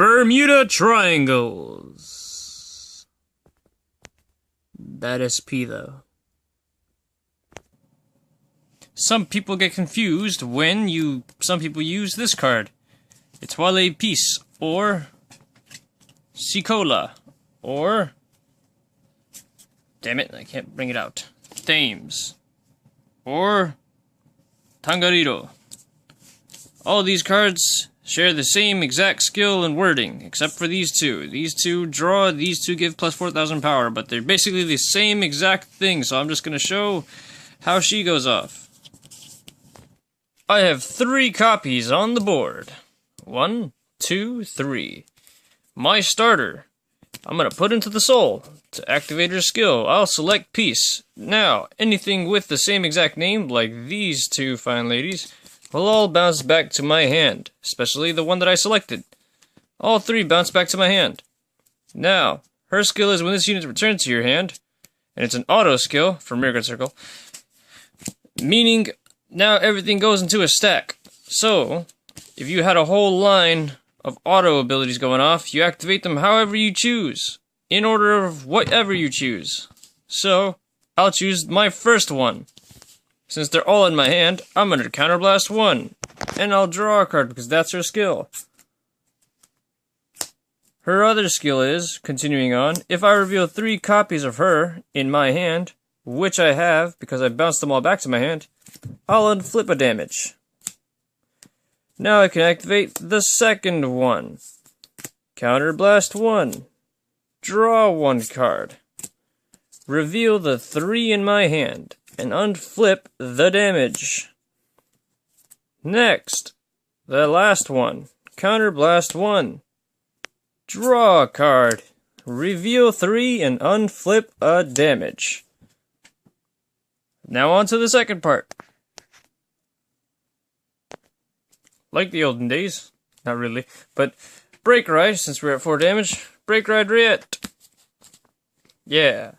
Bermuda Triangles. That is P though. Some people get confused when some people use this card. Étoile Peace, or Cicola, or, damn it, I can't bring it out, Thames, or Tangariro. All these cards share the same exact skill and wording, except for these two. These two draw, these two give plus 4,000 power, but they're basically the same exact thing, so I'm just going to show how she goes off. I have 3 copies on the board. 1, 2, 3. My starter, I'm going to put into the soul. To activate her skill, I'll select Peace. Now, anything with the same exact name, like these two fine ladies, will all bounce back to my hand, especially the one that I selected. All 3 bounce back to my hand. Now, her skill is when this unit returns to your hand, and it's an auto skill from Rearguard Circle, meaning now everything goes into a stack. So, if you had a whole line of auto abilities going off, you activate them however you choose, in order of whatever you choose. So, I'll choose my first one. Since they're all in my hand, I'm going to Counterblast 1, and I'll draw a card because that's her skill. Her other skill is, continuing on, if I reveal 3 copies of her in my hand, which I have because I bounced them all back to my hand, I'll unflip a damage. Now I can activate the second one. Counterblast 1. Draw 1 card. Reveal the 3 in my hand, and unflip the damage. Next, the last one. Counterblast 1. Draw a card. Reveal 3 and unflip a damage. Now on to the second part. Like the olden days. Not really. But Break Ride, since we're at 4 damage. Break Ride Riet. Yeah.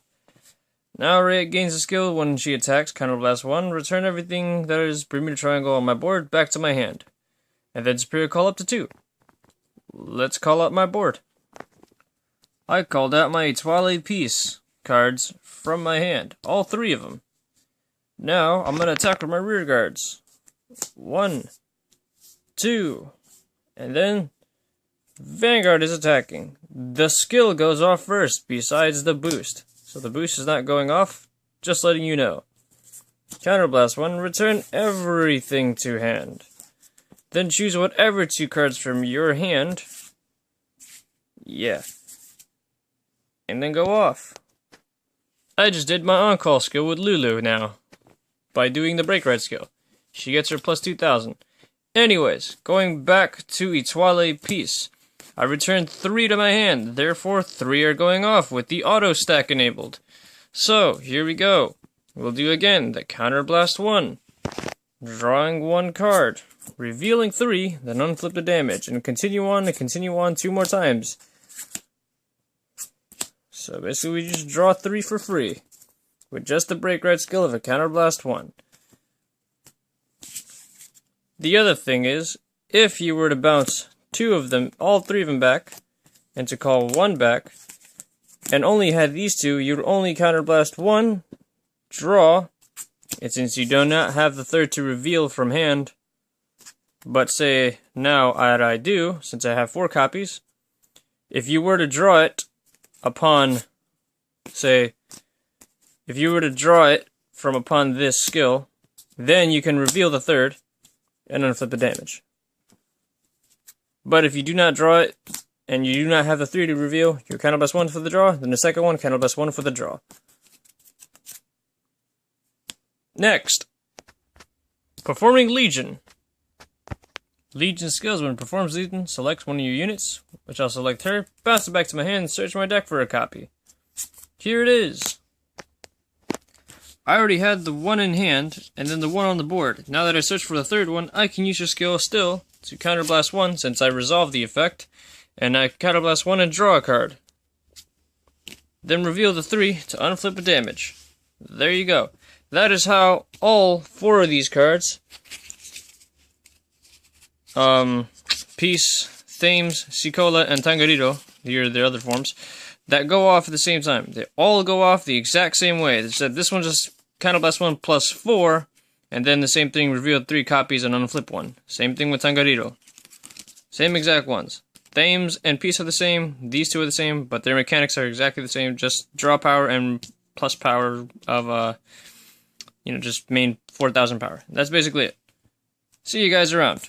Now Riet gains a skill when she attacks. Counterblast 1. Return everything that is Bermuda Triangle on my board back to my hand. And then Superior Call up to 2. Let's call out my board. I called out my Étoile Peace cards from my hand. All 3 of them. Now, I'm going to attack with my rear guards. 1, 2, and then Vanguard is attacking. The skill goes off first, besides the boost. So the boost is not going off, just letting you know. Counterblast 1, return everything to hand. Then choose whatever 2 cards from your hand. Yeah. And then go off. I just did my on-call skill with Lulu now, by doing the Break Ride skill. She gets her plus 2,000. Anyways, going back to Étoile Peace. I returned 3 to my hand, therefore 3 are going off with the auto stack enabled. So, here we go. We'll do again the Counterblast 1. Drawing 1 card. Revealing 3, then unflip the damage. And continue on 2 more times. So basically we just draw 3 for free. With just the Break Ride skill of a Counterblast 1. The other thing is, if you were to bounce 2 of them, all 3 of them back, and to call 1 back, and only had these 2, you'd only Counterblast 1, draw, and since you do not have the 3rd to reveal from hand, but say now I do, since I have 4 copies, if you were to draw it upon, say, if you were to draw it from upon this skill, then you can reveal the 3rd and unflip the damage. But if you do not draw it, and you do not have the 3 to reveal, you Counterblast 1 for the draw, then the second one, Counterblast 1 for the draw. Next, performing Legion. Legion skills. When it performs Legion, select one of your units, which I'll select her, bounce it back to my hand, and search my deck for a copy. Here it is. I already had the 1 in hand, and then the 1 on the board. Now that I search for the 3rd one, I can use your skill still to Counterblast 1, since I resolved the effect, and I Counterblast 1 and draw a card. Then reveal the 3 to unflip a damage. There you go. That is how all 4 of these cards, Peace, Thames, Cicola, and Tangariro, here are their other forms, that go off at the same time. They all go off the exact same way. They said this one's just counterblast 1 plus 4, and then the same thing, revealed 3 copies and unflip 1. Same thing with Tangariro. Same exact ones. Thames and Peace are the same, these two are the same, but their mechanics are exactly the same, just draw power and plus power of, just main 4,000 power. That's basically it. See you guys around.